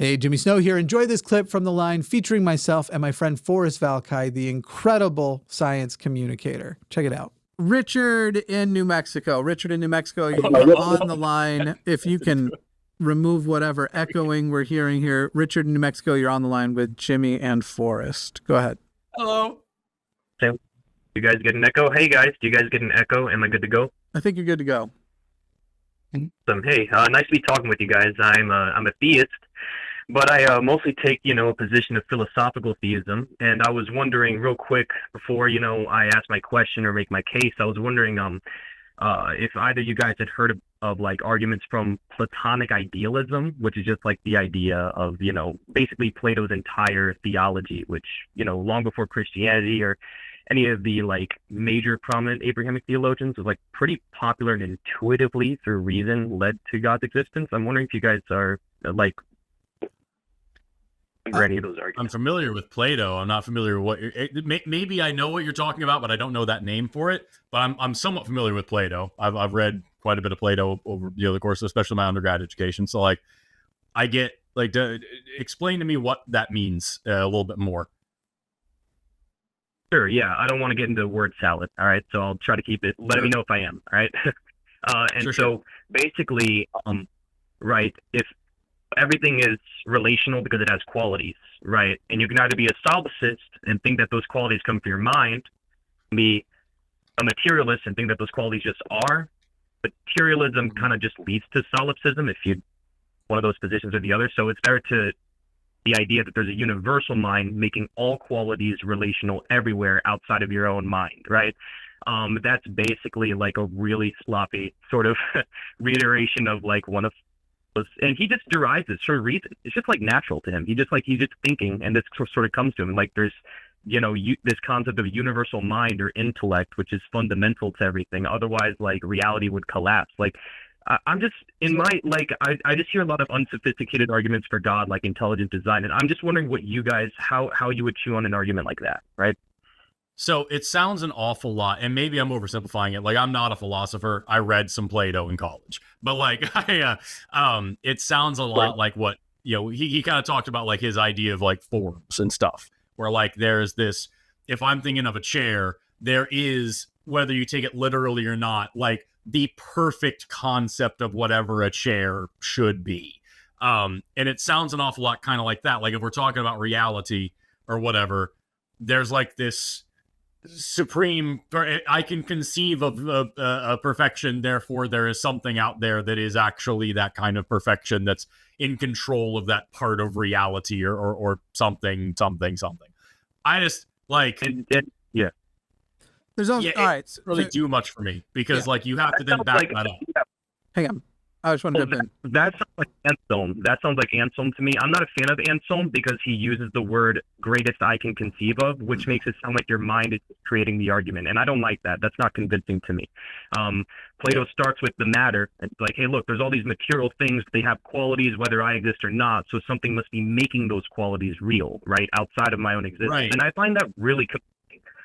Hey, Jimmy Snow here. Enjoy this clip from The Line featuring myself and my friend Forrest Valkai, the incredible science communicator. Check it out. Richard in New Mexico. Richard in New Mexico, you're on the line. If you can remove whatever echoing we're hearing here. Richard in New Mexico, you're on the line with Jimmy and Forrest. Go ahead. Hello. So, you guys get an echo? Hey guys, do you guys get an echo? Am I good to go? I think you're good to go. Awesome. Hey, nice to be talking with you guys. I'm a theist, but I mostly take, a position of philosophical theism. And I was wondering real quick before, I ask my question or make my case, I was wondering if either you guys had heard of like arguments from platonic idealism, which is just like the idea of, basically Plato's entire theology, which, long before Christianity or any of the like major prominent Abrahamic theologians was like pretty popular and intuitively through reason led to God's existence. I'm wondering if you guys are like any of those arguments. I'm familiar with Plato. I'm not familiar with maybe I know what you're talking about, but I don't know that name for it. But I'm somewhat familiar with Plato. I've read quite a bit of Plato over the course, especially my undergrad education. So like, I get like explain to me what that means a little bit more. Sure. Yeah, I don't want to get into word salad. All right, so I'll try to keep it. Let me know if I am. All right. So basically, right, if everything is relational because it has qualities, right? And you can either be a solipsist and think that those qualities come from your mind, be a materialist and think that those qualities just are. Materialism kind of just leads to solipsism if you one of those positions or the other. So it's better to the idea that there's a universal mind making all qualities relational everywhere outside of your own mind, right? That's basically like a really sloppy sort of reiteration of like one of and he just derives it for a reason. It's just like natural to him. He's just thinking, and this sort of comes to him. Like there's, this concept of universal mind or intellect, which is fundamental to everything. Otherwise, like reality would collapse. Like I'm just in my I just hear a lot of unsophisticated arguments for God, like intelligent design, and I'm just wondering what you guys how you would chew on an argument like that, right? So it sounds an awful lot, and maybe I'm oversimplifying it. Like I'm not a philosopher. I read some Plato in college, but like it sounds a lot like what he kind of talked about, like his idea of like forms and stuff, where like there's this. If I'm thinking of a chair, there is, whether you take it literally or not, like the perfect concept of whatever a chair should be. And it sounds an awful lot kind of like that. Like if we're talking about reality or whatever, there's like this supreme, I can conceive of a perfection, therefore there is something out there that is actually that kind of perfection that's in control of that part of reality or something. I just like yeah. There's also, all right. Really do much for me because like you have to then back that up. Yeah. Hang on. I just want to jump in. That sounds like Anselm. That sounds like Anselm to me. I'm not a fan of Anselm because he uses the word greatest I can conceive of, which makes it sound like your mind is creating the argument. And I don't like that. That's not convincing to me. Plato starts with the matter. It's like, hey, look, there's all these material things. They have qualities whether I exist or not. So something must be making those qualities real, right? Outside of my own existence. Right. And I find that really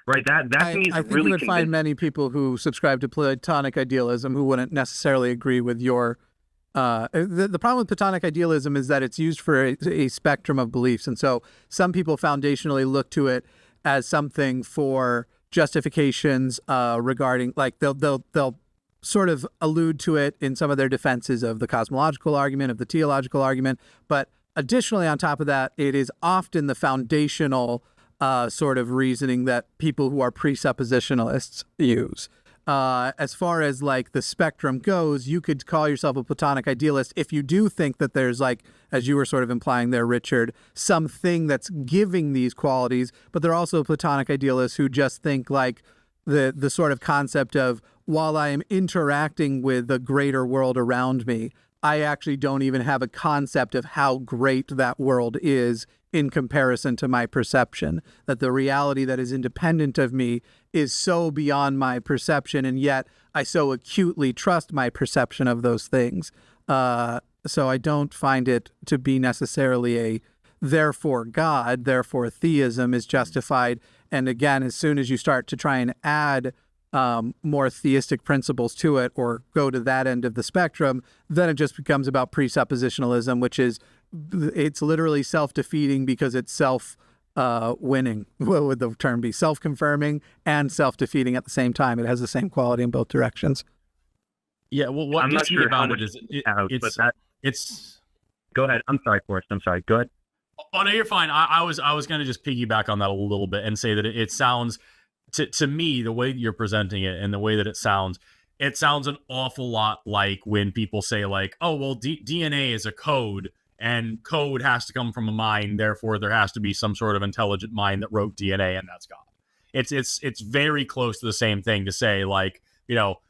right. That to me is I think really you would find many people who subscribe to Platonic idealism who wouldn't necessarily agree with your the problem with Platonic idealism is that it's used for a spectrum of beliefs. And so some people foundationally look to it as something for justifications regarding, like they'll sort of allude to it in some of their defenses of the cosmological argument, of the teleological argument. But additionally, on top of that, it is often the foundational sort of reasoning that people who are presuppositionalists use. As far as like the spectrum goes, you could call yourself a Platonic idealist if you do think that there's, like, as you were sort of implying there, Richard, something that's giving these qualities, but there are also Platonic idealists who just think like the sort of concept of, while I am interacting with the greater world around me, I actually don't even have a concept of how great that world is in comparison to my perception, that the reality that is independent of me is so beyond my perception, and yet I so acutely trust my perception of those things. So I don't find it to be necessarily a therefore God, therefore theism is justified. And again, as soon as you start to try and add more theistic principles to it or go to that end of the spectrum, then it just becomes about presuppositionalism, which is it's literally self-defeating because it's self-winning. What would the term be? Self-confirming and self-defeating at the same time. It has the same quality in both directions. Yeah, well, what I'm gets not me sure how about much it is it's. Go ahead. I'm sorry, Forrest. I'm sorry. Go ahead. Oh no, you're fine. I was going to just piggyback on that a little bit and say that it sounds to me, the way you're presenting it and the way that it sounds an awful lot like when people say like, oh well, DNA is a code and code has to come from a mind, therefore there has to be some sort of intelligent mind that wrote DNA and that's God. It's very close to the same thing to say like, you know,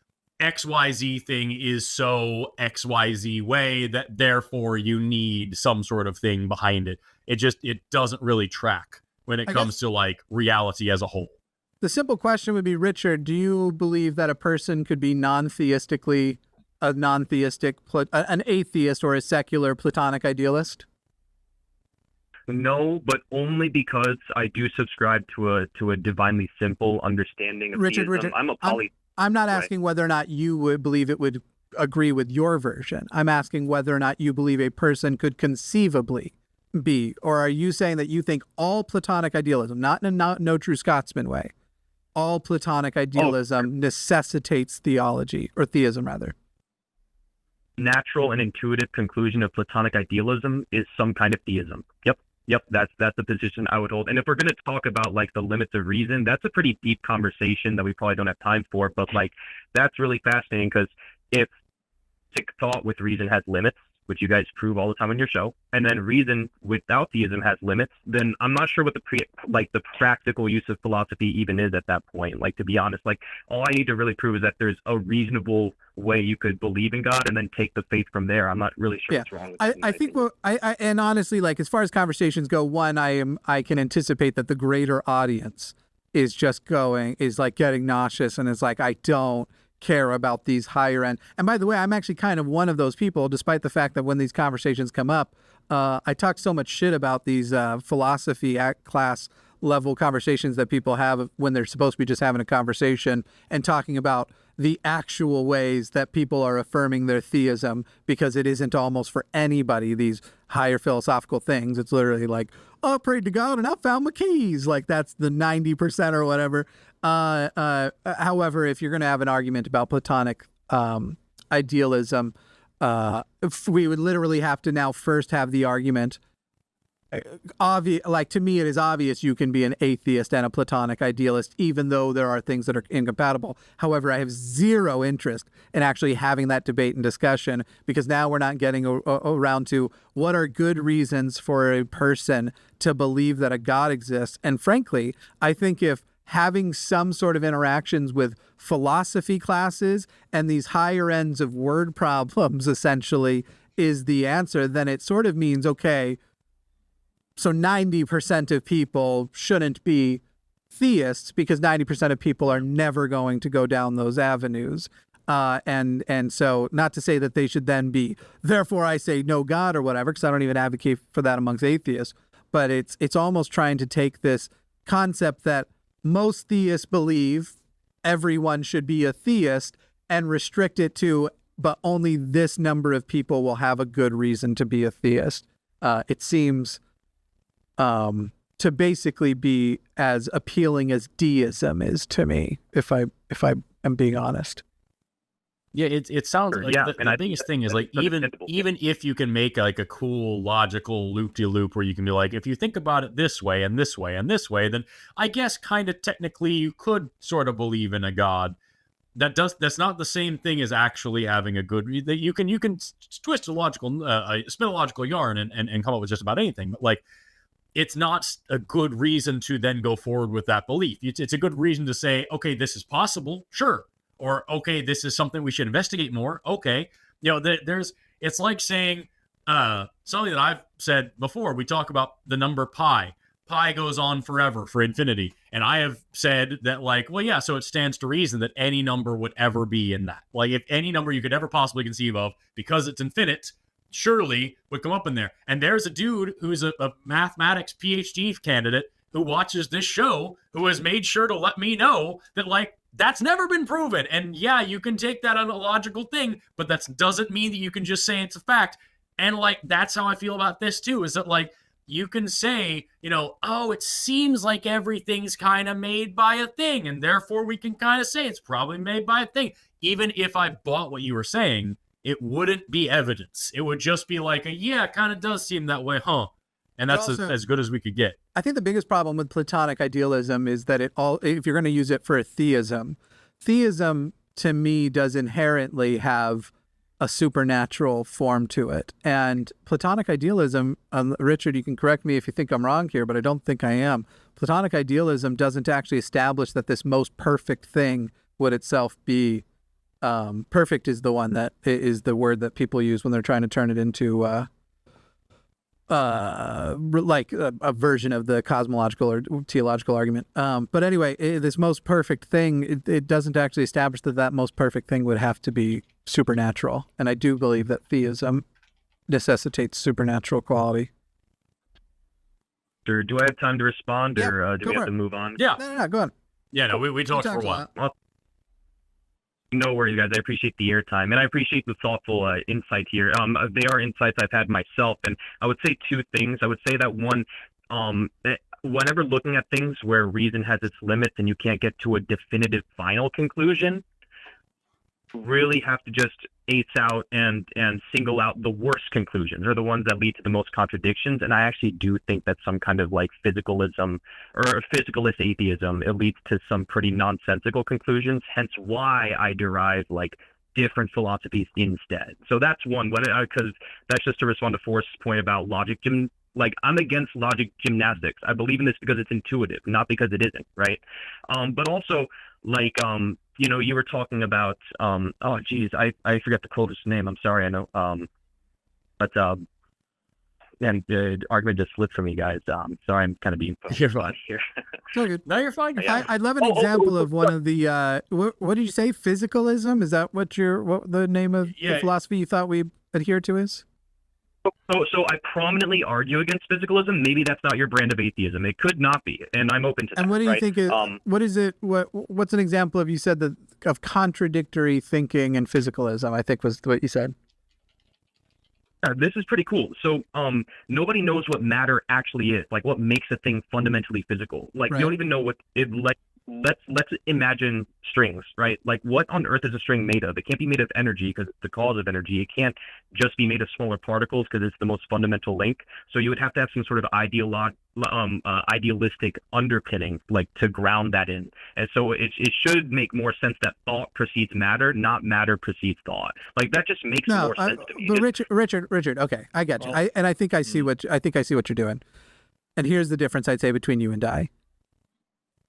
XYZ thing is so XYZ way that therefore you need some sort of thing behind it. It doesn't really track when it comes to like reality as a whole. The simple question would be, Richard, do you believe that a person could be an atheist or a secular platonic idealist? No, but only because I do subscribe to a divinely simple understanding of theism. Richard, I'm a I'm not asking whether or not you would believe it would agree with your version. I'm asking whether or not you believe a person could conceivably be, or are you saying that you think all Platonic idealism, not in a no true Scotsman way, all Platonic idealism necessitates theology, or theism rather? Natural and intuitive conclusion of Platonic idealism is some kind of theism. Yep, that's the position I would hold. And if we're going to talk about like the limits of reason, that's a pretty deep conversation that we probably don't have time for. But like that's really fascinating because if thought with reason has limits, which you guys prove all the time on your show, and then reason without theism has limits, then I'm not sure what the practical use of philosophy even is at that point. Like, to be honest, like all I need to really prove is that there's a reasonable way you could believe in God and then take the faith from there. I'm not really sure what's wrong with that. I think and honestly, like as far as conversations go, one, I can anticipate that the greater audience is like getting nauseous and is like, I don't care about these higher end. And by the way, I'm actually kind of one of those people, despite the fact that when these conversations come up, I talk so much shit about these philosophy at class level conversations that people have when they're supposed to be just having a conversation and talking about the actual ways that people are affirming their theism, because it isn't almost for anybody, these higher philosophical things. It's literally like, oh, I prayed to God and I found my keys. Like that's the 90% or whatever. However, if you're going to have an argument about Platonic idealism, we would literally have to now first have the argument. Like to me, it is obvious you can be an atheist and a Platonic idealist, even though there are things that are incompatible. However, I have zero interest in actually having that debate and discussion, because now we're not getting around to what are good reasons for a person to believe that a God exists. And frankly, I think if having some sort of interactions with philosophy classes and these higher ends of word problems essentially is the answer, then it sort of means, okay, so 90% of people shouldn't be theists because 90% of people are never going to go down those avenues. And so not to say that they should then be, therefore I say no God or whatever, because I don't even advocate for that amongst atheists, but it's almost trying to take this concept that most theists believe everyone should be a theist and restrict it to, but only this number of people will have a good reason to be a theist. It seems to basically be as appealing as deism is to me, if I am being honest. Yeah, it sounds like the biggest thing is like even if you can make like a cool logical loop-de-loop where you can be like, if you think about it this way and this way and this way, then I guess kind of technically you could sort of believe in a God. That's not the same thing as actually having a good that you can twist a logical spin a logical yarn and come up with just about anything, but like it's not a good reason to then go forward with that belief. It's a good reason to say, okay, this is possible, sure. Or, okay, this is something we should investigate more. Okay. You know, it's like saying something that I've said before. We talk about the number pi. Pi goes on forever for infinity. And I have said that, like, well, yeah, so it stands to reason that any number would ever be in that. Like, if any number you could ever possibly conceive of, because it's infinite, surely would come up in there. And there's a dude who's a mathematics PhD candidate who watches this show who has made sure to let me know that, like, that's never been proven. And yeah, you can take that on a logical thing, but that doesn't mean that you can just say it's a fact. And like, that's how I feel about this too, is that like, you can say, you know, oh, it seems like everything's kind of made by a thing, and therefore we can kind of say it's probably made by a thing. Even if I bought what you were saying, it wouldn't be evidence. It would just be like, yeah, it kind of does seem that way, huh? And that's also, as good as we could get. I think the biggest problem with Platonic idealism is that if you're going to use it for a theism to me does inherently have a supernatural form to it. And Platonic idealism, Richard, you can correct me if you think I'm wrong here, but I don't think I am. Platonic idealism doesn't actually establish that this most perfect thing would itself be perfect. Is the one that is the word that people use when they're trying to turn it into like a version of the cosmological or theological argument. But anyway, this most perfect thing, it doesn't actually establish that most perfect thing would have to be supernatural. And I do believe that theism necessitates supernatural quality. Do I have time to respond, or do we have to move on? Yeah. No, go on. Yeah, no, we talked for a while. Well, no worries, guys. I appreciate the airtime, and I appreciate the thoughtful insight here. They are insights I've had myself, and I would say two things. I would say that one, whenever looking at things where reason has its limits and you can't get to a definitive final conclusion, really have to just ace out and single out the worst conclusions, or the ones that lead to the most contradictions. And I actually do think that some kind of like physicalism or physicalist atheism, it leads to some pretty nonsensical conclusions, hence why I derive like different philosophies instead. So that's one, because that's just to respond to Forrest's point about logic. Like, I'm against logic gymnastics. I believe in this because it's intuitive, not because it isn't, right? But also, like, you know, you were talking about, oh, geez, I forget the quote's name. I'm sorry, I know. But and the argument just slipped from me, guys. Sorry, I'm kind of being You're fine here. So good. No, you're fine. I'd love an example of one of the, what did you say? Physicalism? Is that what the name of the philosophy you thought we adhere to is? So I prominently argue against physicalism. Maybe that's not your brand of atheism. It could not be, and I'm open to that. And what do you right? think is, what is it, what's an example of, you said that, of contradictory thinking and physicalism, I think was what you said. This is pretty cool. So nobody knows what matter actually is, like what makes a thing fundamentally physical. Like you don't even know what it, like, let's imagine strings, right? Like, what on earth is a string made of? It can't be made of energy because it's the cause of energy. It can't just be made of smaller particles because it's the most fundamental link. So you would have to have some sort of idealistic underpinning, like, to ground that in. And so it should make more sense that thought precedes matter, not matter precedes thought. Like, that just makes more sense to me. But Richard, okay, I get you. I think I see what you're doing. And here's the difference I'd say between you and I.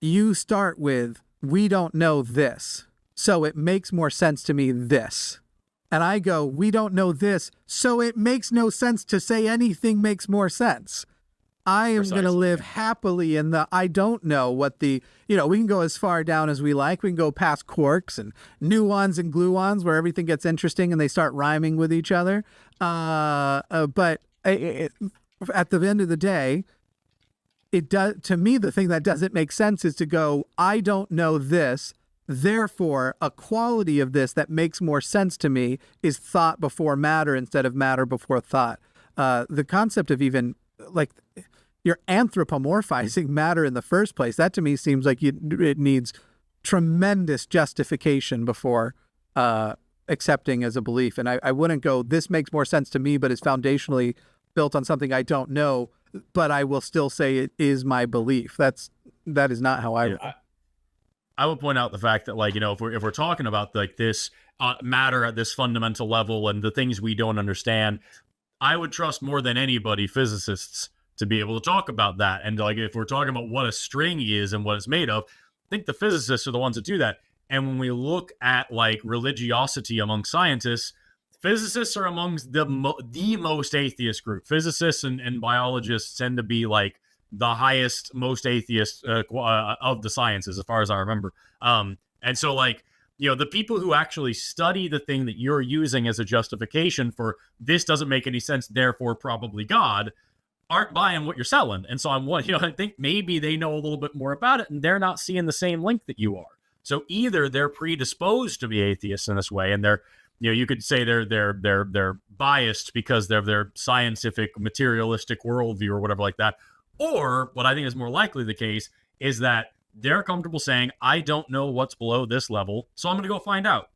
You start with, we don't know this, so it makes more sense to me this. And I go, we don't know this, so it makes no sense to say anything makes more sense. I am going to live happily in the, I don't know what the, we can go as far down as we like. We can go past quarks and nuons and gluons where everything gets interesting and they start rhyming with each other. But at the end of the day, it does, to me, the thing that doesn't make sense is to go, I don't know this, therefore a quality of this that makes more sense to me is thought before matter instead of matter before thought. The concept of even, like, you're anthropomorphizing matter in the first place, that to me seems like it needs tremendous justification before accepting as a belief. And I wouldn't go, this makes more sense to me, but is foundationally built on something I don't know, but I will still say it is my belief. That is not how I would point out the fact that, like, if we're talking about like this matter at this fundamental level and the things we don't understand, I would trust more than anybody physicists to be able to talk about that. And like, if we're talking about what a string is and what it's made of, I think the physicists are the ones that do that. And when we look at like religiosity among scientists, physicists are amongst the most atheist group. Physicists and biologists tend to be like the highest, most atheist of the sciences, as far as I remember. And so, like, the people who actually study the thing that you're using as a justification for this doesn't make any sense, therefore probably God, aren't buying what you're selling. And so I think maybe they know a little bit more about it and they're not seeing the same link that you are. So either they're predisposed to be atheists in this way and they're you could say they're biased because they're their scientific materialistic worldview or whatever like that. Or what I think is more likely the case is that they're comfortable saying, I don't know what's below this level, so I'm going to go find out.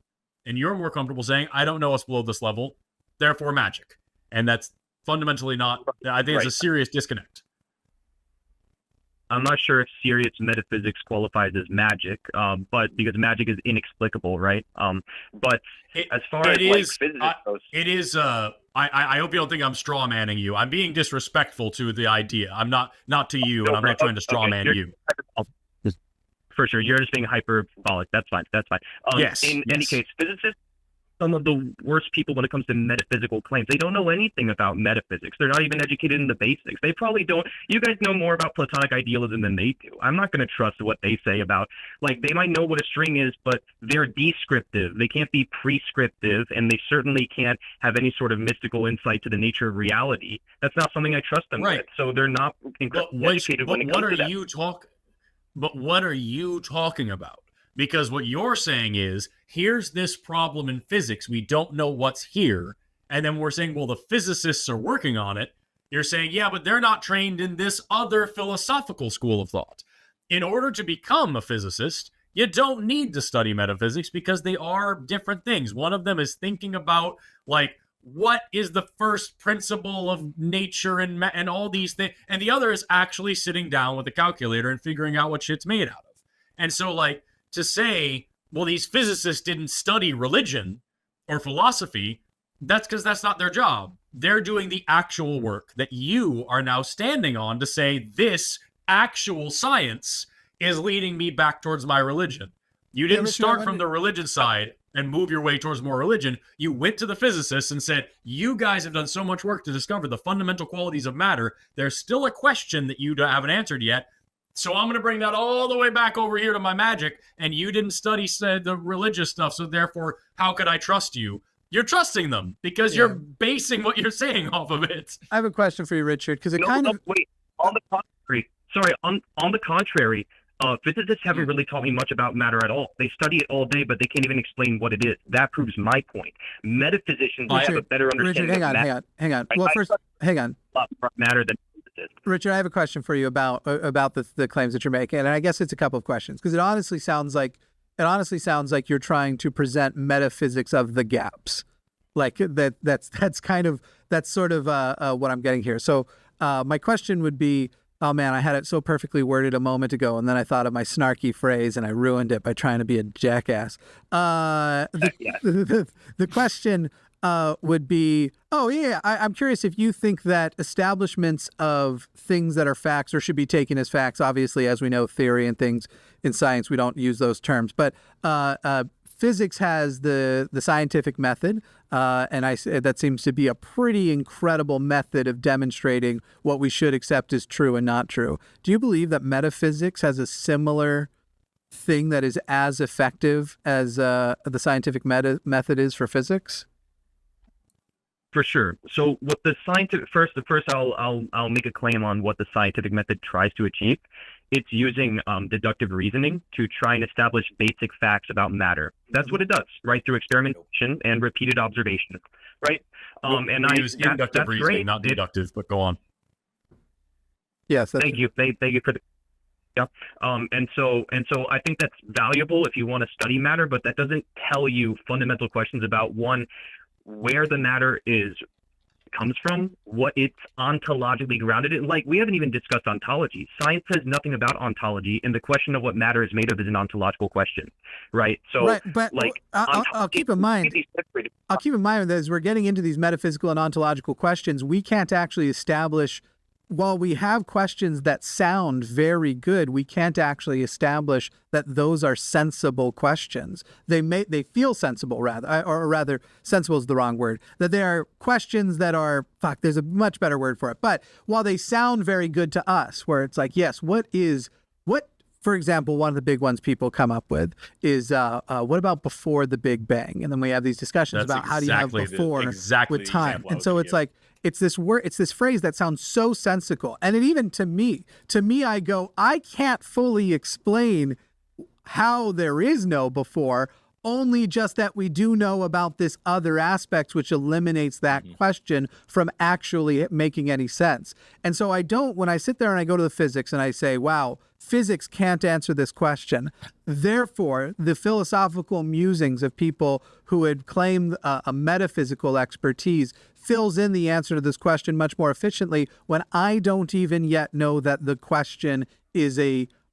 And you're more comfortable saying, I don't know what's below this level, therefore magic. And that's fundamentally not, I think it's a serious disconnect. I'm not sure if serious metaphysics qualifies as magic, but because magic is inexplicable, right? But as far as physics goes, it is. I hope you don't think I'm straw manning you. I'm being disrespectful to the idea. I'm not to you, and I'm not trying to straw man you. For sure, you're just being hyperbolic. That's fine. Yes. In any case, physicists, some of the worst people when it comes to metaphysical claims. They don't know anything about metaphysics. They're not even educated in the basics. They probably don't. You guys know more about Platonic idealism than they do. I'm not going to trust what they say about, like, they might know what a string is, but they're descriptive. They can't be prescriptive, and they certainly can't have any sort of mystical insight to the nature of reality. That's not something I trust them with. So they're not educated when it comes to that. But what are you talking about? Because what you're saying is, here's this problem in physics. We don't know what's here. And then we're saying, well, the physicists are working on it. You're saying, yeah, but they're not trained in this other philosophical school of thought. In order to become a physicist, you don't need to study metaphysics because they are different things. One of them is thinking about, like, what is the first principle of nature and all these things. And the other is actually sitting down with a calculator and figuring out what shit's made out of. And so, like, to say, well, these physicists didn't study religion or philosophy, that's because that's not their job. They're doing the actual work that you are now standing on to say this actual science is leading me back towards my religion. You didn't start from the religion side and move your way towards more religion. You went to the physicists and said, you guys have done so much work to discover the fundamental qualities of matter. There's still a question that you haven't answered yet. So I'm going to bring that all the way back over here to my magic, and you didn't study the religious stuff, so therefore, how could I trust you? You're trusting them because you're basing what you're saying off of it. I have a question for you, Richard, because wait, on the contrary, physicists haven't really taught me much about matter at all. They study it all day, but they can't even explain what it is. That proves my point. Metaphysicians have a better understanding of matter. Hang on. Well, first, hang on. Matter than Richard, I have a question for you about the claims that you're making, and I guess it's a couple of questions because it honestly sounds like you're trying to present metaphysics of the gaps, like that's sort of what I'm getting here. So my question would be, oh man, I had it so perfectly worded a moment ago, and then I thought of my snarky phrase and I ruined it by trying to be a jackass. The question would be, I'm curious if you think that establishments of things that are facts or should be taken as facts, obviously, as we know, theory and things in science, we don't use those terms, but physics has the scientific method, and that seems to be a pretty incredible method of demonstrating what we should accept as true and not true. Do you believe that metaphysics has a similar thing that is as effective as the scientific method is for physics? For sure. So what the scientific first I'll make a claim on what the scientific method tries to achieve. It's using deductive reasoning to try and establish basic facts about matter. That's what it does, right? Through experimentation and repeated observation, right? And I use inductive reasoning, great. Not deductive, but go on. Yes. Thank you for the. Yeah. And so I think that's valuable if you want to study matter, but that doesn't tell you fundamental questions about where the matter comes from, what it's ontologically grounded in. Like, we haven't even discussed ontology. Science says nothing about ontology, and the question of what matter is made of is an ontological question, right? So, right, but like, I'll keep in mind that as we're getting into these metaphysical and ontological questions, we can't actually establish. While we have questions that sound very good, we can't actually establish that those are sensible questions. They feel sensible, rather sensible is the wrong word. That they are questions that are, there's a much better word for it. But while they sound very good to us, where it's like, yes, for example, one of the big ones people come up with is, what about before the Big Bang? And then we have these discussions about how do you have before with time. And so it's like, it's this phrase that sounds so sensical. And it even to me, I go, I can't fully explain how there is no before. only just that we do know about this other aspect, which eliminates that question from actually making any sense. And so when I sit there and I go to the physics and I say, wow, physics can't answer this question. Therefore, the philosophical musings of people who would claim a metaphysical expertise fills in the answer to this question much more efficiently when I don't even yet know that the question is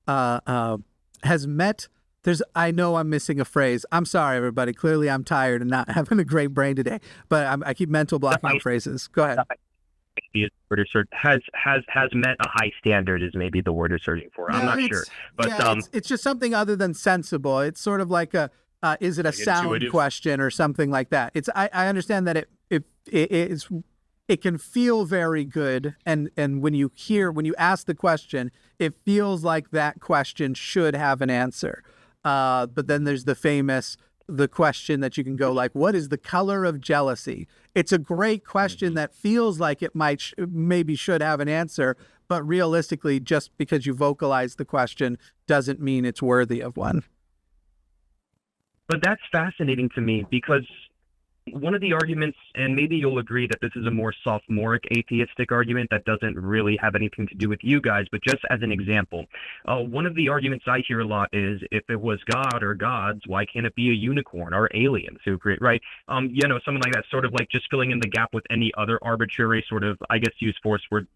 has met. I know I'm missing a phrase. I'm sorry, everybody. Clearly, I'm tired and not having a great brain today, but I keep mental blocking on phrases. Go ahead. Has met a high standard is maybe the word you're searching for. I'm not sure, but it's just something other than sensible. It's sort of like is it a sound intuitive question or something like that? I understand that it can feel very good, and when you ask the question, it feels like that question should have an answer. But then there's the question that you can go like, what is the color of jealousy? It's a great question that feels like it maybe should have an answer, but realistically, just because you vocalize the question doesn't mean it's worthy of one. But that's fascinating to me because one of the arguments, and maybe you'll agree that this is a more sophomoric atheistic argument that doesn't really have anything to do with you guys, but just as an example, one of the arguments I hear a lot is if it was God or gods, why can't it be a unicorn or aliens who create, right? Something like that, sort of like just filling in the gap with any other arbitrary sort of, I guess, use Forrest word,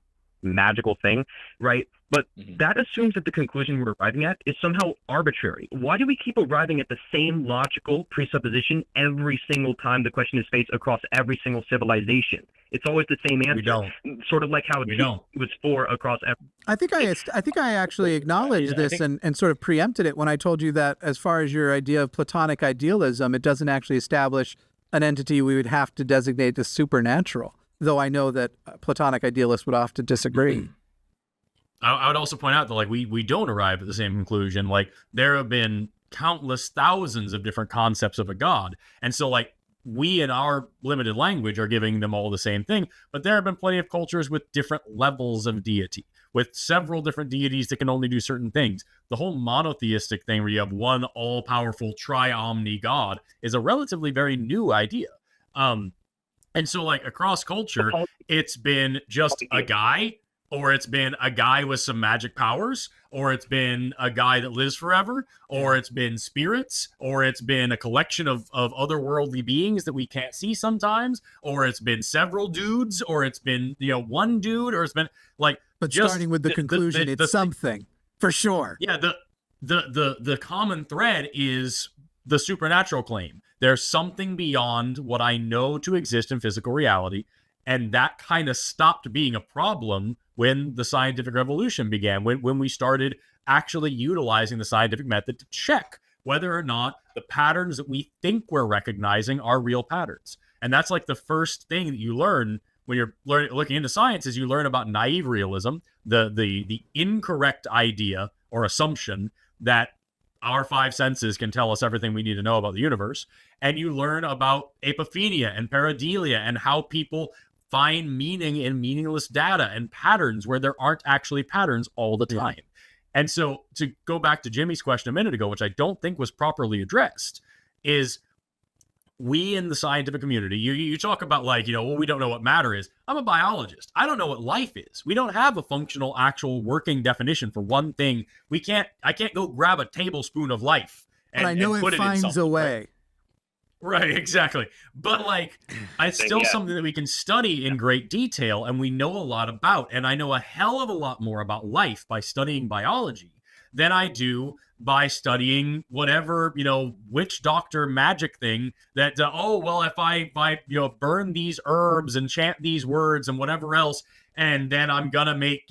magical thing, right? But that assumes that the conclusion we're arriving at is somehow arbitrary. Why do we keep arriving at the same logical presupposition every single time the question is faced across every single civilization? It's always the same answer. We don't. Sort of like how it was for across every. I think I actually acknowledged this and sort of preempted it when I told you that as far as your idea of Platonic idealism, it doesn't actually establish an entity we would have to designate as supernatural. Though I know that Platonic idealists would often disagree. I would also point out that we don't arrive at the same conclusion. Like there have been countless thousands of different concepts of a god. And so we in our limited language are giving them all the same thing, but there have been plenty of cultures with different levels of deity, with several different deities that can only do certain things. The whole monotheistic thing where you have one all-powerful tri-omni god is a relatively very new idea. And so across culture, it's been just a guy, or it's been a guy with some magic powers, or it's been a guy that lives forever, or it's been spirits, or it's been a collection of otherworldly beings that we can't see sometimes, or it's been several dudes, or it's been one dude, or it's been But just starting with the conclusion, it's something for sure. Yeah, the common thread is the supernatural claim. There's something beyond what I know to exist in physical reality, and that kind of stopped being a problem when the scientific revolution began, when we started actually utilizing the scientific method to check whether or not the patterns that we think we're recognizing are real patterns. And that's the first thing that you learn when you're looking into science is you learn about naive realism, the incorrect idea or assumption that our five senses can tell us everything we need to know about the universe. And you learn about apophenia and pareidolia and how people find meaning in meaningless data and patterns where there aren't actually patterns all the time. And so to go back to Jimmy's question a minute ago, which I don't think was properly addressed, is we in the scientific community, you talk about we don't know what matter is. I'm a biologist. I don't know what life is. We don't have a functional, actual working definition for one thing. I can't go grab a tablespoon of life and I know it finds a way. Right, exactly. But it's still something that we can study in great detail and we know a lot about. And I know a hell of a lot more about life by studying biology than I do by studying whatever, witch doctor magic thing that, if I burn these herbs and chant these words and whatever else, and then I'm going to make,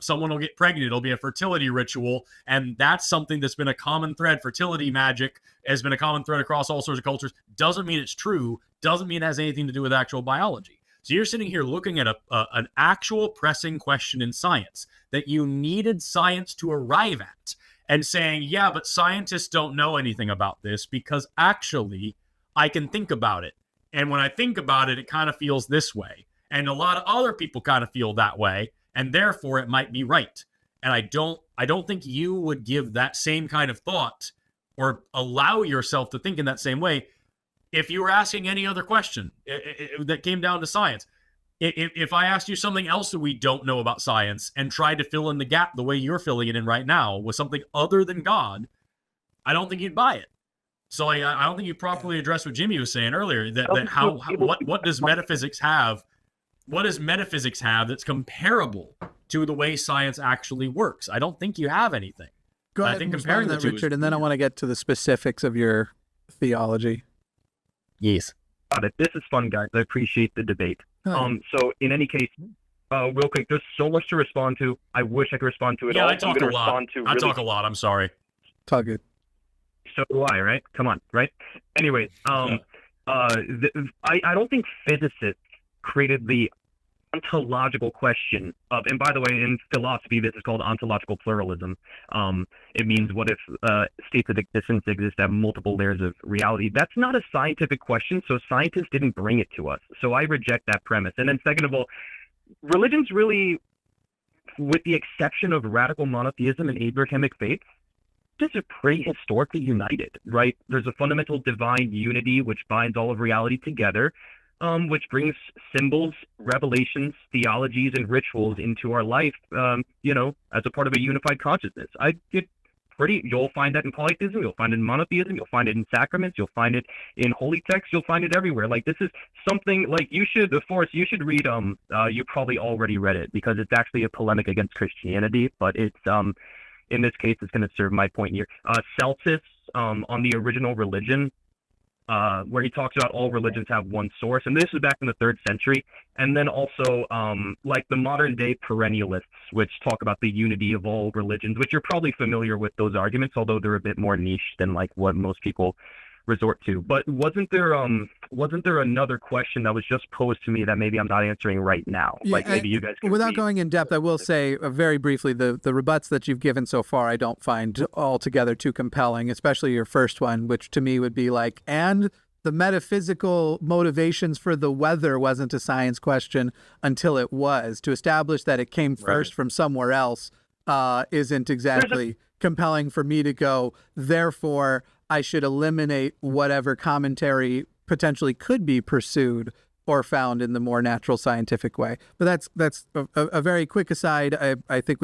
someone will get pregnant. It'll be a fertility ritual. And that's something that's been a common thread. Fertility magic has been a common thread across all sorts of cultures. Doesn't mean it's true. Doesn't mean it has anything to do with actual biology. So you're sitting here looking at an actual pressing question in science that you needed science to arrive at and saying, yeah, but scientists don't know anything about this because actually I can think about it. And when I think about it, it kind of feels this way. And a lot of other people kind of feel that way. And therefore it might be right. And I don't think you would give that same kind of thought or allow yourself to think in that same way if you were asking any other question that came down to science. If I asked you something else that we don't know about science and tried to fill in the gap the way you're filling it in right now with something other than God, I don't think you'd buy it. So I don't think you properly addressed what Jimmy was saying earlier, what does metaphysics have? What does metaphysics have that's comparable to the way science actually works? I don't think you have anything. Go ahead, I think and comparing respond the to that, two Richard, and then I want to get to the specifics of your theology. Yes. Got it. This is fun, guys. I appreciate the debate. So in any case, real quick, there's so much to respond to. I wish I could respond to it all. I talk a lot. I talk a lot. I'm sorry. Talk good. So do I, right? Come on, right? Anyways, I don't think physicists created the ontological question of, and by the way, in philosophy, this is called ontological pluralism. It means what if states of existence exist at multiple layers of reality? That's not a scientific question, so scientists didn't bring it to us. So I reject that premise. And then second of all, religions really, with the exception of radical monotheism and Abrahamic faith, just are pretty historically united, right? There's a fundamental divine unity which binds all of reality together, which brings symbols, revelations, theologies, and rituals into our life, as a part of a unified consciousness. You'll find that in polytheism, you'll find it in monotheism, you'll find it in sacraments, you'll find it in holy texts, you'll find it everywhere. Like, this is something, like, Forrest, you should read, you probably already read it, because it's actually a polemic against Christianity, but it's, in this case, it's going to serve my point here. Celsus, on the original religion, where he talks about all religions have one source, and this is back in the 3rd century. And then also, like the modern day perennialists, which talk about the unity of all religions, which you're probably familiar with those arguments, although they're a bit more niche than like what most people resort to. But wasn't there another question that was just posed to me that maybe I'm not answering right now? Yeah, like maybe you guys can without going in depth, I will say very briefly, the rebuts that you've given so far I don't find altogether too compelling, especially your first one, which to me would be like, and the metaphysical motivations for the weather wasn't a science question until it was. To establish that it came first from somewhere else isn't exactly compelling for me to go, therefore I should eliminate whatever commentary potentially could be pursued or found in the more natural scientific way. But that's a very quick aside. I think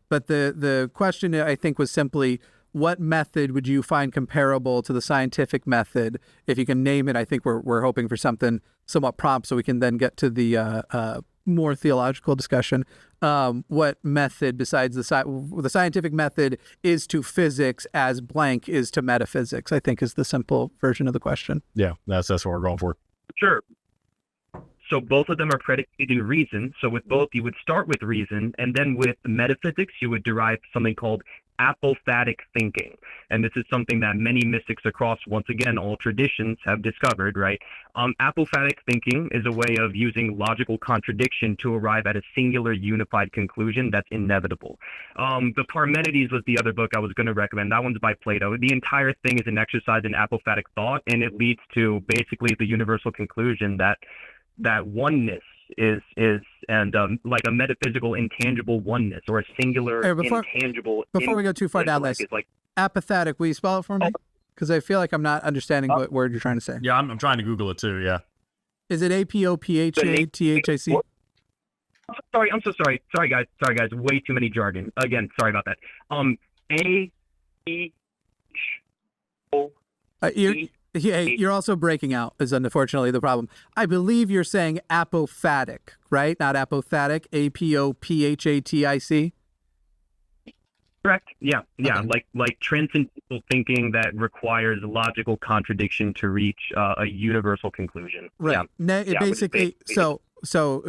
but the question I think was simply, what method would you find comparable to the scientific method? If you can name it, I think we're hoping for something somewhat prompt so we can then get to the more theological discussion. What method besides the scientific method is to physics as blank is to metaphysics, I think is the simple version of the question. Yeah, that's what we're going for. Sure. So both of them are predicated in reason. So with both, you would start with reason, and then with metaphysics, you would derive something called apophatic thinking. And this is something that many mystics across, once again, all traditions have discovered, right? Apophatic thinking is a way of using logical contradiction to arrive at a singular unified conclusion that's inevitable. The Parmenides was the other book I was going to recommend. That one's by Plato. The entire thing is an exercise in apophatic thought, and it leads to basically the universal conclusion that oneness is like a metaphysical intangible oneness, or a singular intangible. Before we go too far down this, like apathetic, will you spell it for me? Because I feel like I'm not understanding what word you're trying to say. Yeah, I'm trying to Google it too. Yeah. Is it APOPHATHIC? I'm so sorry. Sorry guys. Way too many jargon. Again, sorry about that. You're also breaking out, is unfortunately the problem. I believe you're saying apophatic, right? Not apophatic. APOPHATIC. Correct. Yeah. Okay. Like transcendental thinking that requires logical contradiction to reach a universal conclusion. Right. Yeah. Basically, so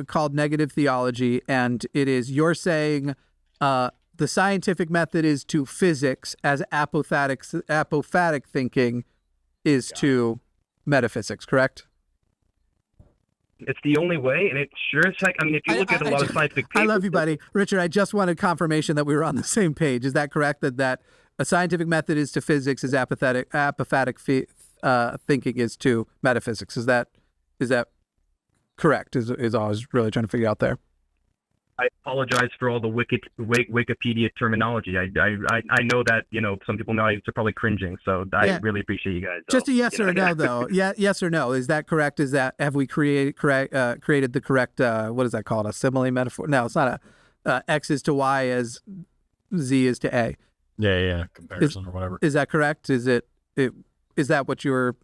called negative theology, and it is, you're saying the scientific method is to physics as apophatic thinking is to metaphysics, correct? It's the only way, and it sure as heck, I mean, if you look at a lot of scientific papers... I love you, buddy. Richard, I just wanted confirmation that we were on the same page. Is that correct, that a scientific method is to physics, as apophatic thinking is to metaphysics? Is that correct, is all I was really trying to figure out there? I apologize for all the Wikipedia terminology. I know that, some people know are probably cringing, so I really appreciate you guys. Just a yes or no, though. Yeah, yes or no. Is that correct? Have we created the correct what is that called? A simile metaphor? No, it's not a X is to Y as Z is to A. Yeah, comparison or whatever. Is that correct? Is that what you were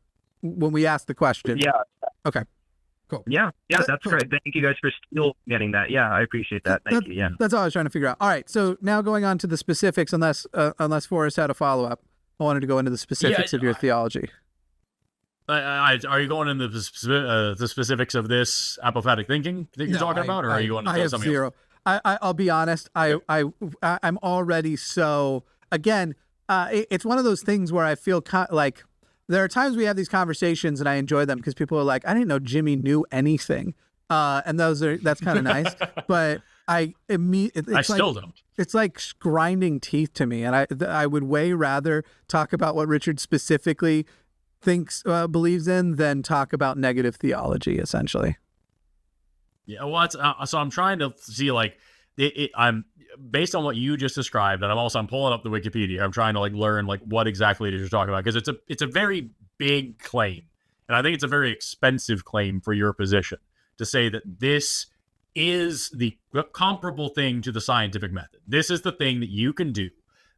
when we asked the question? Yeah. Okay. Cool. Yeah, that's correct. Thank you guys for still getting that. Yeah, I appreciate that. Thank you. Yeah, that's all I was trying to figure out. All right, so now going on to the specifics, unless Forrest had a follow up, I wanted to go into the specifics of your theology. Are you going into the specifics of this apophatic thinking that you're talking about, or are you going into something zero? Else? I'll be honest. I'm already so again. It's one of those things where I feel like. There are times we have these conversations and I enjoy them because people are like, I didn't know Jimmy knew anything. And that's kind of nice. But I still don't. It's like grinding teeth to me. And I would way rather talk about what Richard specifically believes in than talk about negative theology, essentially. Yeah. Well, so I'm trying to see like, I'm based on what you just described, and I'm pulling up the Wikipedia. I'm trying to learn what exactly it is you're talking about, because it's a very big claim, and I think it's a very expensive claim for your position to say that this is the comparable thing to the scientific method. This is the thing that you can do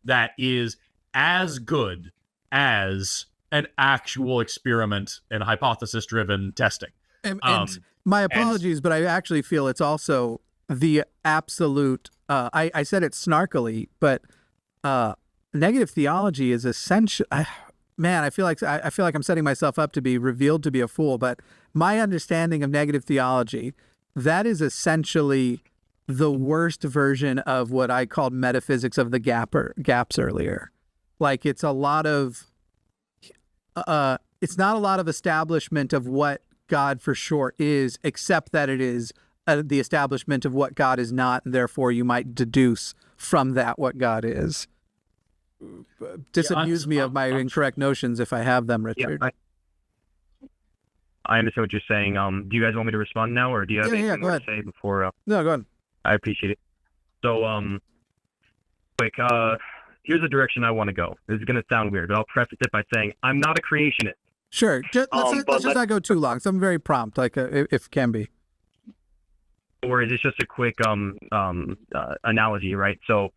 that is as good as an actual experiment and hypothesis-driven testing. And my apologies, but I actually feel it's also the absolute I said it snarkily, but negative theology is essential. Man, I feel like I'm setting myself up to be revealed to be a fool, but my understanding of negative theology, that is essentially the worst version of what I called metaphysics of the gaps earlier. Like it's a lot of it's not a lot of establishment of what God for sure is, except that it is the establishment of what God is not, and therefore you might deduce from that what God is. Disabuse me of my incorrect notions if I have them, Richard. Yeah, I understand what you're saying. Do you guys want me to respond now, or do you have anything more to say before? No, go ahead. I appreciate it. So, here's the direction I want to go. This is going to sound weird, but I'll preface it by saying I'm not a creationist. Sure. Let's just not go too long. Something very prompt, if can be. Or is this just a quick analogy, right? So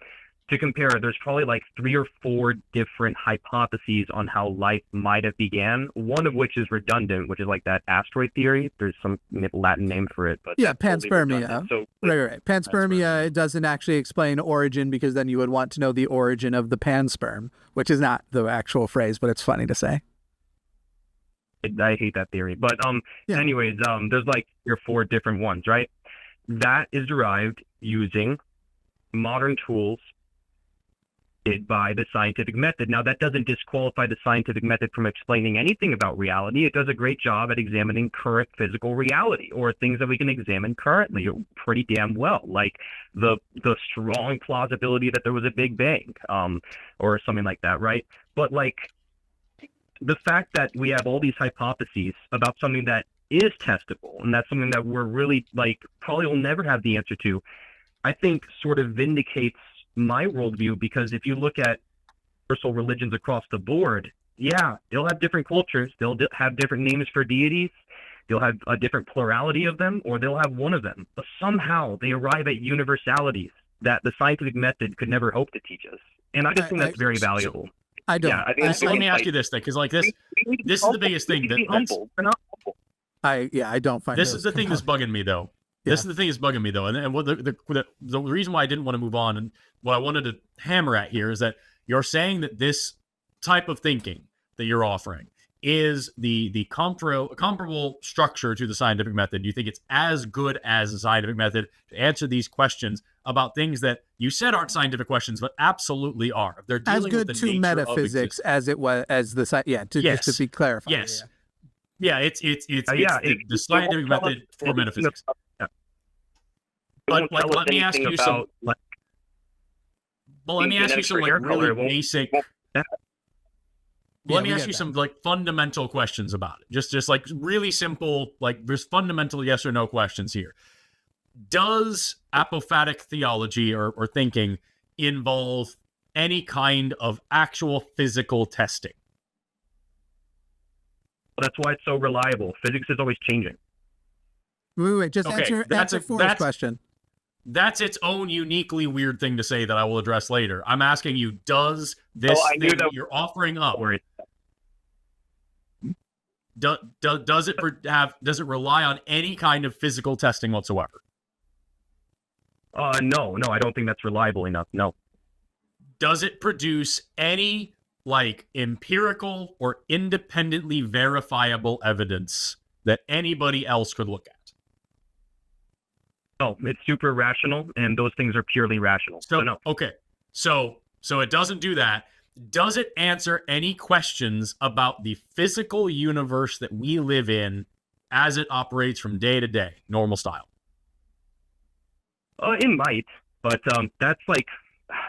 to compare, there's probably 3 or 4 different hypotheses on how life might have began, one of which is redundant, which is that asteroid theory. There's some Latin name for it. But yeah, panspermia. So, right. Panspermia, it doesn't actually explain origin, because then you would want to know the origin of the pansperm, which is not the actual phrase, but it's funny to say. I hate that theory. But anyways, there's 3 or 4 different ones, right? That is derived using modern tools by the scientific method. Now, that doesn't disqualify the scientific method from explaining anything about reality. It does a great job at examining current physical reality, or things that we can examine currently pretty damn well, like the strong plausibility that there was a Big Bang, or something like that, right? But the fact that we have all these hypotheses about something that is testable, and that's something that we're really probably will never have the answer to, I think sort of vindicates my worldview, because if you look at universal religions across the board, yeah, they'll have different cultures, they'll have different names for deities, they'll have a different plurality of them, or they'll have one of them, but somehow they arrive at universalisties that the scientific method could never hope to teach us. And I just think that's very valuable. I don't. Yeah, I think let me ask you this thing, because this is the biggest thing that we're not humble. I don't find this is the thing that's bugging me though. Yeah. This is the thing that's bugging me though, and what the reason why I didn't want to move on, and what I wanted to hammer at here, is that you're saying that this type of thinking that you're offering is the comparable structure to the scientific method. You think it's as good as the scientific method to answer these questions about things that you said aren't scientific questions, but absolutely are. They're dealing as good with the to metaphysics as it was as the yes. Just to be clarified. Yes. Yeah, it's the scientific method for metaphysics. But let me ask you some. Well, let me ask you some really basic. Let me ask you some fundamental questions about it. Just really simple, just fundamental yes or no questions here. does apophatic theology or thinking involve any kind of actual physical testing? That's why it's so reliable. Physics is always changing. Wait. Just answer Forrest's question. That's its own uniquely weird thing to say that I will address later. I'm asking you, does this thing that you're offering up, does it rely on any kind of physical testing whatsoever? No, I don't think that's reliable enough. No. Does it produce any like empirical or independently verifiable evidence that anybody else could look at? No, it's super rational, and those things are purely rational. So no. Okay. So it doesn't do that. Does it answer any questions about the physical universe that we live in as it operates from day to day, normal style? It might, but that's a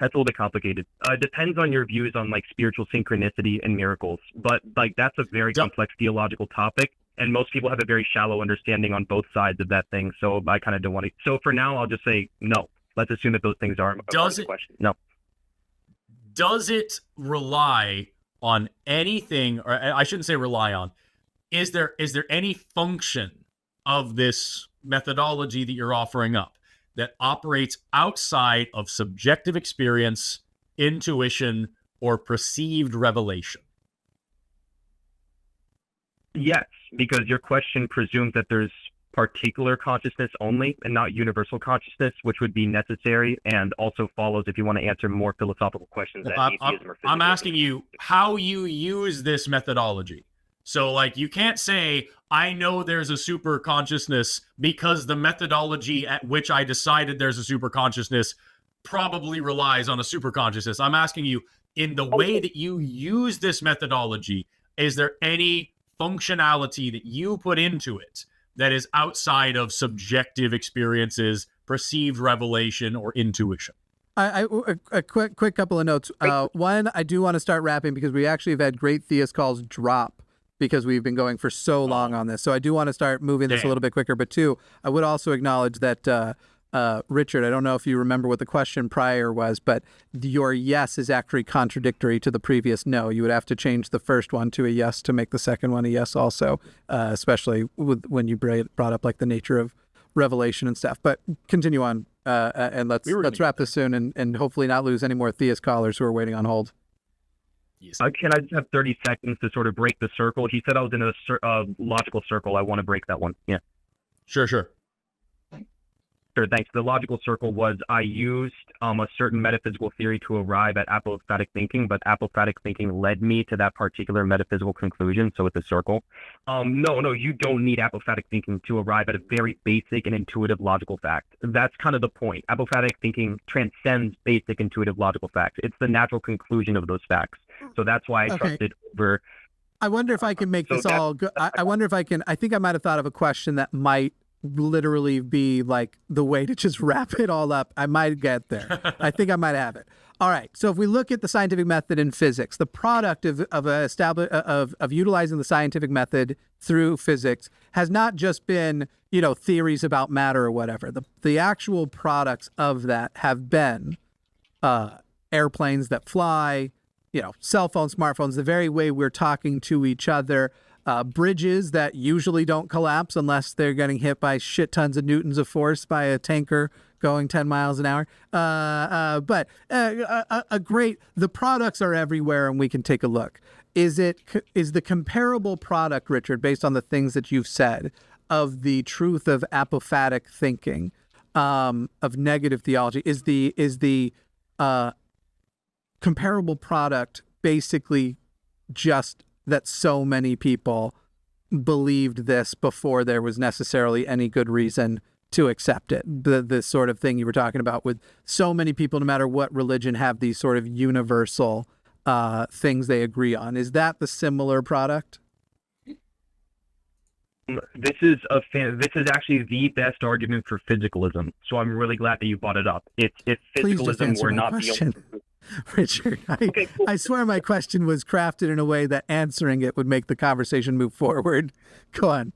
little bit complicated. It depends on your views on like spiritual synchronicity and miracles, but like that's a very complex theological topic, and most people have a very shallow understanding on both sides of that thing. So I kind of don't want to. So for now, I'll just say no. Let's assume that those things are a question. No. Does it rely on anything, or I shouldn't say rely on? Is there any function of this methodology that you're offering up that operates outside of subjective experience, intuition, or perceived revelation? Yes, because your question presumes that there's particular consciousness only and not universal consciousness, which would be necessary and also follows if you want to answer more philosophical questions. I'm asking you how you use this methodology. So, like, you can't say, I know there's a super consciousness because the methodology at which I decided there's a super consciousness probably relies on a super consciousness. I'm asking you, in the way that you use this methodology, is there any functionality that you put into it that is outside of subjective experiences, perceived revelation, or intuition? A quick couple of notes. One, I do want to start wrapping because we actually have had great theist calls drop because we've been going for so long on this. So I do want to start moving this a little bit quicker. But two, I would also acknowledge that, Richard, I don't know if you remember what the question prior was, but your yes is actually contradictory to the previous no. You would have to change the first one to a yes to make the second one a yes also, especially when you brought up like the nature of revelation and stuff. But continue on, and let's wrap this soon and hopefully not lose any more theist callers who are waiting on hold. Yes. Can I just have 30 seconds to sort of break the circle? He said I was in a logical circle. I want to break that one. Yeah. Sure. Sure, thanks. The logical circle was I used a certain metaphysical theory to arrive at apophatic thinking, but apophatic thinking led me to that particular metaphysical conclusion, so it's a circle. No, you don't need apophatic thinking to arrive at a very basic and intuitive logical fact. That's kind of the point. Apophatic thinking transcends basic intuitive logical facts. It's the natural conclusion of those facts. So that's why I trusted over... I wonder if I can make this all good. I wonder if I can... I think I might have thought of a question that might literally be like the way to just wrap it all up. I might get there. I think I might have it. All right. So if we look at the scientific method in physics, the product of utilizing the scientific method through physics has not just been, theories about matter or whatever. The actual products of that have been airplanes that fly, cell phones, smartphones, the very way we're talking to each other. Bridges that usually don't collapse unless they're getting hit by shit tons of newtons of force by a tanker going 10 miles an hour. But the products are everywhere and we can take a look. Is the comparable product, Richard, based on the things that you've said, of the truth of apophatic thinking, of negative theology, is the comparable product basically just that so many people believed this before there was necessarily any good reason to accept it? The sort of thing you were talking about with so many people, no matter what religion, have these sort of universal things they agree on. Is that the similar product? This is actually the best argument for physicalism. So I'm really glad that you brought it up. If physicalism were not the only... Richard, I swear my question was crafted in a way that answering it would make the conversation move forward. Go on.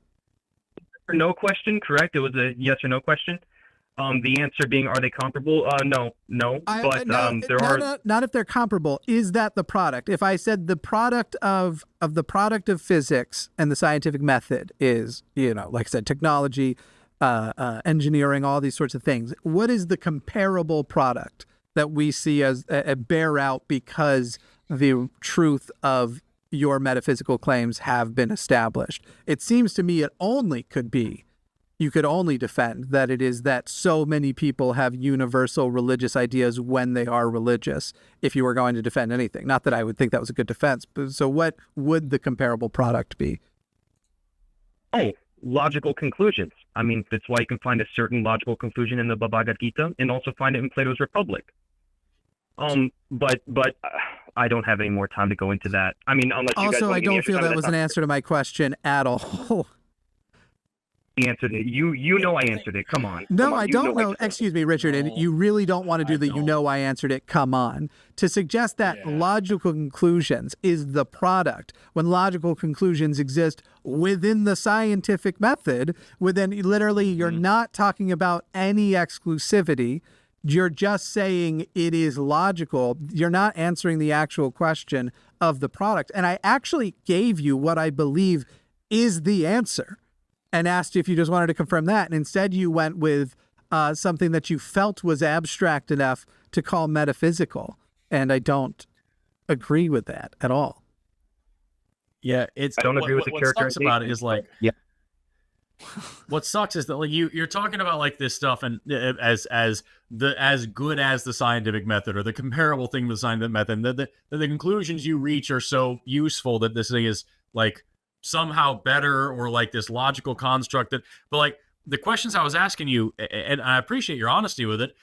No question, correct? It was a yes or no question. The answer being, are they comparable? No. But there are not if they're comparable. Is that the product? If I said the product of physics and the scientific method is, like I said, technology, engineering, all these sorts of things. What is the comparable product that we see as bear out because the truth of your metaphysical claims have been established? It seems to me it only could be, you could only defend that it is that so many people have universal religious ideas when they are religious, if you were going to defend anything. Not that I would think that was a good defense, but so what would the comparable product be? Oh, logical conclusions. I mean, that's why you can find a certain logical conclusion in the Bhagavad Gita and also find it in Plato's Republic. But I don't have any more time to go into that. I mean, unless you guys also, want I to give me don't extra feel time, that was an answer to my question at all. Answered it. You know I answered it. Come on. No, Come on. I don't know. Excuse me, Richard. And you really don't want to do the I answered it. Come on. To suggest that logical conclusions is the product when logical conclusions exist within the scientific method, within literally you're not talking about any exclusivity. You're just saying it is logical. You're not answering the actual question of the product. And I actually gave you what I believe is the answer, and asked you if you just wanted to confirm that. And instead you went with something that you felt was abstract enough to call metaphysical. And I don't agree with that at all. Yeah, I don't agree with the characterization. What sucks about it is like, what sucks is that like you're talking about like this stuff and as good as the scientific method or the comparable thing with the scientific method, the conclusions you reach are so useful that this thing is like somehow better or like this logical construct that, but like the questions I was asking you, and I appreciate your honesty with it.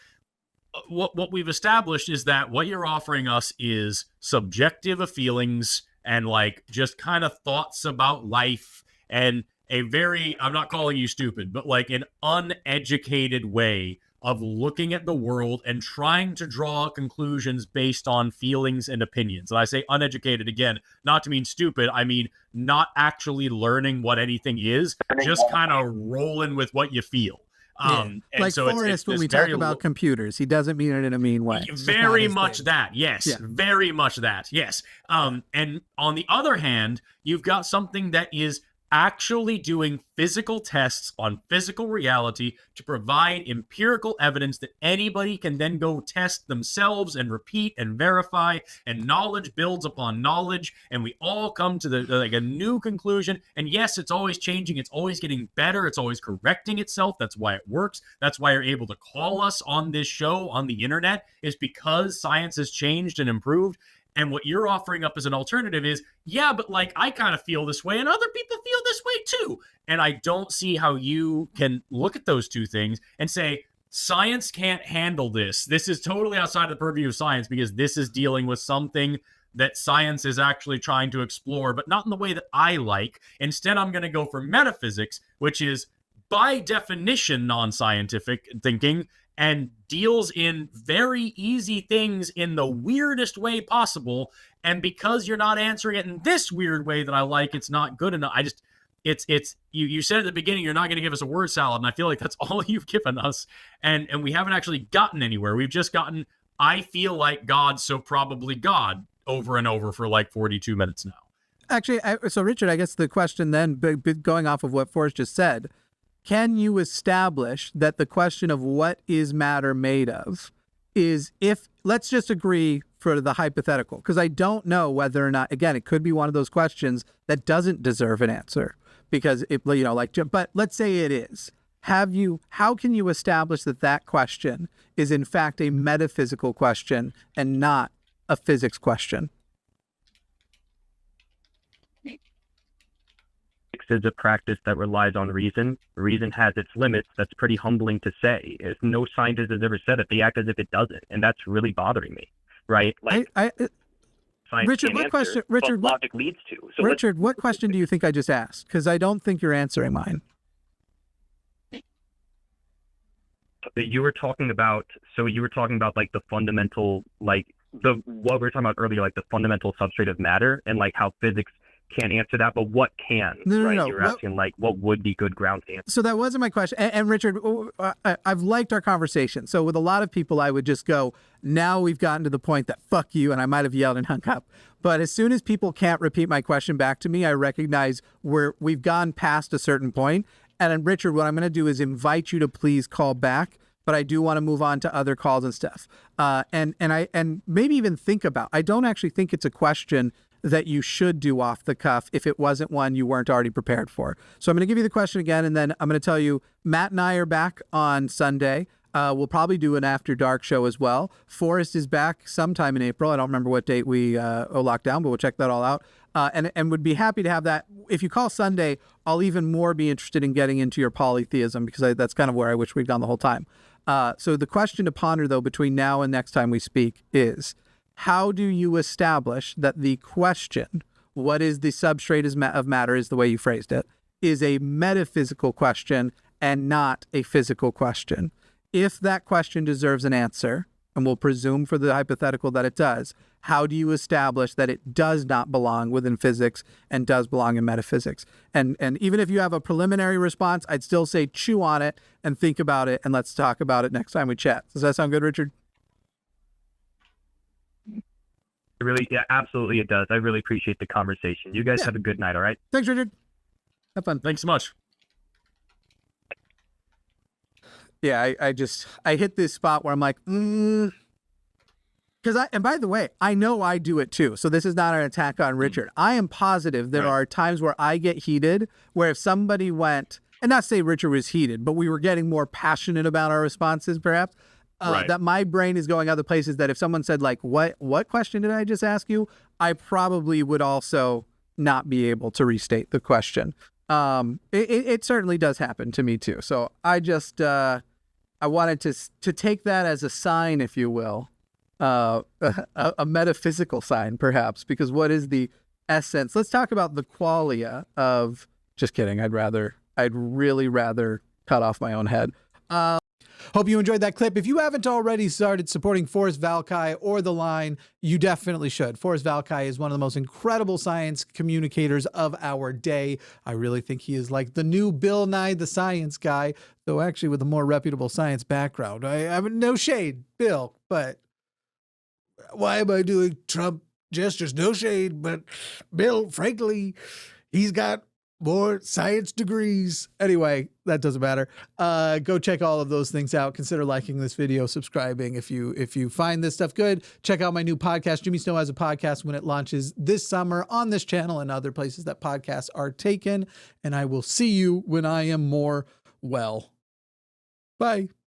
What we've established is that what you're offering us is subjective feelings and like just kind of thoughts about life and a very, I'm not calling you stupid, but like an uneducated way of looking at the world and trying to draw conclusions based on feelings and opinions. And I say uneducated again, not to mean stupid. I mean, not actually learning what anything is, just kind of rolling with what you feel. And like so Forrest, when we talk about computers, he doesn't mean it in a mean way. Very much that, yes. Yeah. Very much that, yes. And on the other hand, you've got something that is actually doing physical tests on physical reality to provide empirical evidence that anybody can then go test themselves and repeat and verify, and knowledge builds upon knowledge, and we all come to like a new conclusion. And yes, it's always changing, it's always getting better, it's always correcting itself. That's why it works. That's why you're able to call us on this show on the internet, is because science has changed and improved. And what you're offering up as an alternative is, yeah, but like I kind of feel this way and other people feel this way too. And I don't see how you can look at those two things and say, science can't handle this. This is totally outside of the purview of science because this is dealing with something that science is actually trying to explore, but not in the way that I like. Instead, I'm going to go for metaphysics, which is by definition non-scientific thinking and deals in very easy things in the weirdest way possible. And because you're not answering it in this weird way that I like, it's not good enough. You said at the beginning, you're not going to give us a word salad. And I feel like that's all you've given us. And we haven't actually gotten anywhere. We've just gotten, I feel like God, so probably God, over and over for like 42 minutes now. Actually, so Richard, I guess the question then, going off of what Forrest just said, can you establish that the question of what is matter made of is, if, let's just agree for the hypothetical, because I don't know whether or not, again, it could be one of those questions that doesn't deserve an answer because it, but let's say it is. How can you establish that that question is in fact a metaphysical question and not a physics question? Is a practice that relies on reason. Reason has its limits. That's pretty humbling to say. If no scientist has ever said it, they act as if it doesn't, and that's really bothering me, right? Like, Richard, what question? Richard, logic leads to. So Richard, what question do you think I just asked? Because I don't think you're answering mine. You were talking about. So you were talking about like the fundamental, like what we were talking about earlier, like the fundamental substrate of matter, and like how physics can't answer that, but what can? No. You're asking like what would be good ground to answer. So that wasn't my question. And Richard, I've liked our conversation. So with a lot of people, I would just go, now we've gotten to the point that fuck you, and I might have yelled and hung up. But as soon as people can't repeat my question back to me, I recognize we've gone past a certain point. And Richard, what I'm going to do is invite you to please call back. But I do want to move on to other calls and stuff. And maybe even think about, I don't actually think it's a question that you should do off the cuff if it wasn't one you weren't already prepared for. So I'm going to give you the question again, and then I'm going to tell you, Matt and I are back on Sunday. We'll probably do an after dark show as well. Forrest is back sometime in April. I don't remember what date we locked down, but we'll check that all out. And would be happy to have that. If you call Sunday, I'll even more be interested in getting into your polytheism, because that's kind of where I wish we'd gone the whole time. So the question to ponder, though, between now and next time we speak is, how do you establish that the question, what is the substrate of matter, is the way you phrased it, is a metaphysical question and not a physical question? If that question deserves an answer, and we'll presume for the hypothetical that it does, how do you establish that it does not belong within physics and does belong in metaphysics? And even if you have a preliminary response, I'd still say chew on it and think about it, and let's talk about it next time we chat. Does that sound good, Richard? Really, yeah, absolutely it does. I really appreciate the conversation. You guys have a good night, all right? Thanks, Richard. Have fun. Thanks so much. Yeah, I hit this spot where I'm like, and by the way, I know I do it too. So this is not an attack on Richard. I am positive there are times where I get heated, where if somebody went, and not say Richard was heated, but we were getting more passionate about our responses, perhaps, that my brain is going other places, that if someone said like, what question did I just ask you? I probably would also not be able to restate the question. It certainly does happen to me too. So I just, I wanted to take that as a sign, if you will, a metaphysical sign, perhaps, because what is the essence? Let's talk about the qualia of, just kidding. I'd really rather cut off my own head. Hope you enjoyed that clip. If you haven't already started supporting Forrest Valkai or The Line, you definitely should. Forrest Valkai is one of the most incredible science communicators of our day. I really think he is like the new Bill Nye the Science Guy, though actually with a more reputable science background. I mean, no shade, Bill, but why am I doing Trump gestures? No shade, but Bill, frankly, he's got more science degrees. Anyway, that doesn't matter. Go check all of those things out. Consider liking this video, subscribing if you find this stuff good. Check out my new podcast. Jimmy Snow has a podcast when it launches this summer on this channel and other places that podcasts are taken. And I will see you when I am more well. Bye.